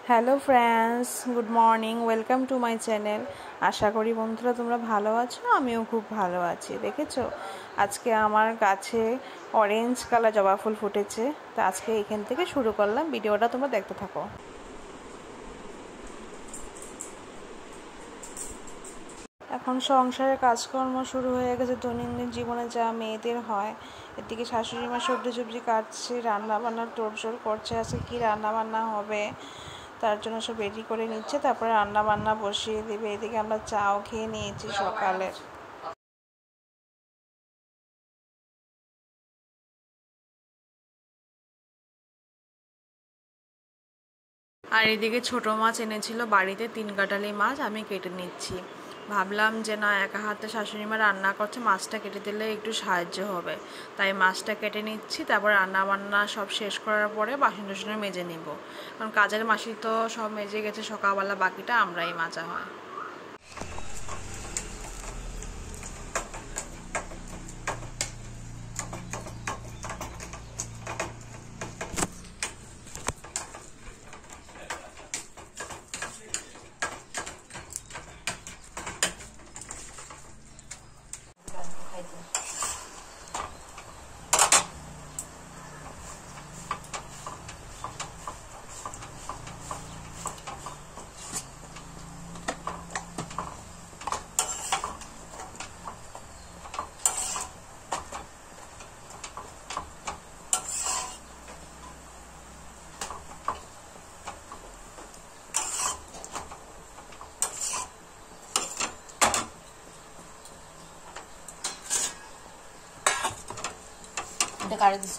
Hello friends, good morning, welcome to my channel. আশা করি বন্ধুরা তোমরা ভালো আছো, আমিও খুব ভালো আছি। দেখেছো আজকে আমার গাছে অরেঞ্জ কালার জবা ফুল ফুটেছে। তো আজকে এখান থেকে শুরু করলাম ভিডিওটা, তোমরা দেখতে থাকো। এখন সংসারের কাজকর্ম শুরু হয়ে গেছে, দৈনন্দিন জীবনে যা মেয়েদের হয়। এদিকে শাশুড়ি মা সবজি কাটছে, রান্না বান্নার তোড়জোড় করছে। আজকে কি রান্না বান্না হবে তার জন্য সব রেডি করে নিচ্ছে, তারপরে রান্না বান্না বসিয়ে দেবে। এদিকে আমরা চাও খেয়ে নিয়েছি সকালের। আর এদিকে ছোট মাছ এনেছিল বাড়িতে, 3 কাটালি মাছ আমি কেটে নিচ্ছি। ভাবলাম যে না, একা হাতে শাশুড়ি মা রান্না করছে, মাছটা কেটে দিলে একটু সাহায্য হবে, তাই মাছটা কেটে নিচ্ছি। তারপর রান্না বান্না সব শেষ করার পরে বাসন টাসন মেজে নিব, কারণ কাজের মাসি তো সব মেজে গেছে সকালবেলা, বাকিটা আমরাই মাজা হয়। কারে দিছ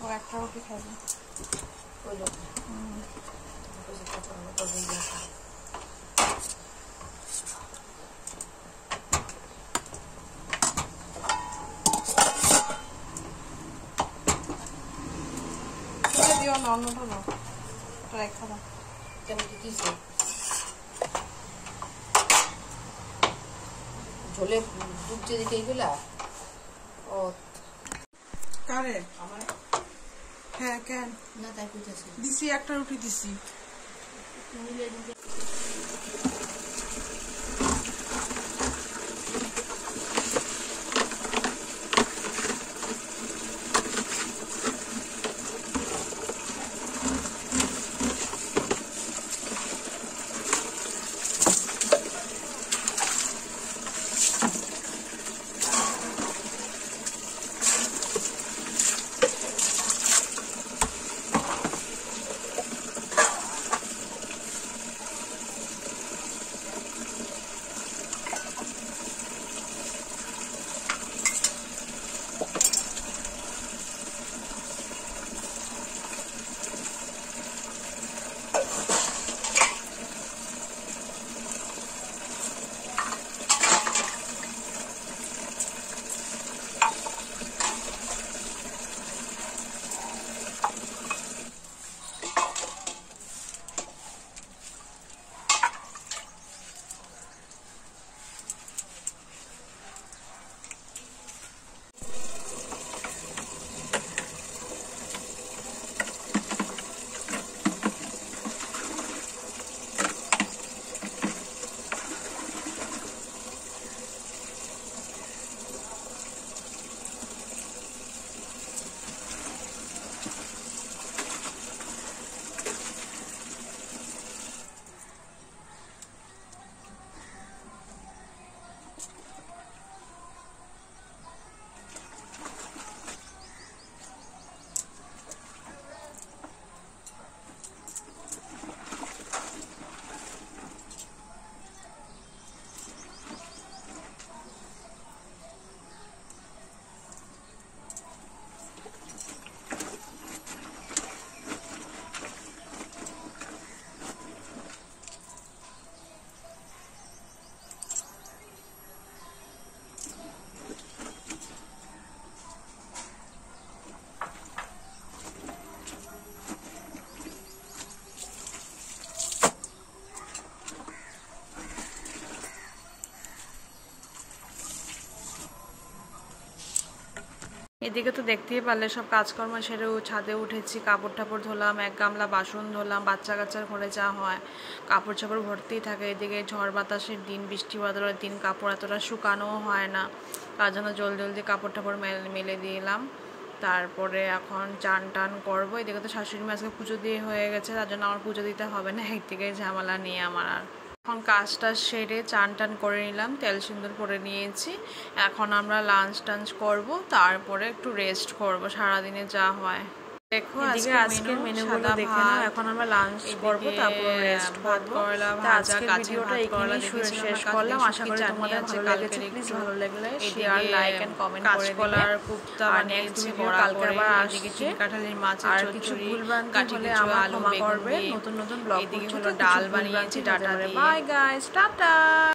ও একটা রুটি খাইবে। দিও না, অন্যটা নাও, এটা রেখা দাও। কেমন কি দিছে ঝোলে ডুবছে দিকে এইগুলা। ও কারে আমার? হ্যাঁ, কেন না তাই কইতাছে দিছি, একটা রুটি দিছি। এদিকে তো দেখতেই পারলে সব কাজকর্ম সেরে ছাদে উঠেছি, কাপড় টাপড় ধুলাম, 1 গামলা বাসন ধুলাম। বাচ্চা কাচ্চার ঘরে যা হয় কাপড় চাপড় ভর্তিই থাকে। এদিকে ঝড় বাতাসের দিন, বৃষ্টি বাদলের দিন, কাপড় এতটা শুকানোও হয় না, তার জন্য জলদি জলদি কাপড় টাপড় মেলে দিলাম। তারপরে এখন চান টান করবো। এদিকে তো শাশুড়ি মা আজকে পুজো দিয়ে হয়ে গেছে, তার জন্য আমার পুজো দিতে হবে না, একদিকে ঝামেলা নিয়ে আমার আর। এখন কাজটা সেরে চান টান করে নিলাম, তেল সিন্দুর করে নিয়েছি। এখন আমরা লাঞ্চ টাঞ্চ করবো, তারপরে একটু রেস্ট করবো, সারাদিনে যা হয়। দেখো আজকের মেনুগুলো দেখে নাও। এখন আমরা লাঞ্চ করবো, তারপর রেস্ট করবো। আজকের ভিডিওটা এখানেই শেষ করলাম। আশা করি তোমাদের ভালো লেগেছে। প্লিজ ভালো লাগলে শেয়ার, লাইক এন্ড কমেন্ট করে দিবে। কাঁচকলার কুপ্তা বানিয়েছি বড়া করে, এদিকে চিনকাঠালির মাছের চচ্চড়ি, আর কিছু ভুলভ্রান্তি হলে আমার ক্ষমা করবে। নতুন নতুন ব্লগ, এদিকে হলো ডাল বানিয়েছি, টাটা দিয়ে। Bye guys, tata.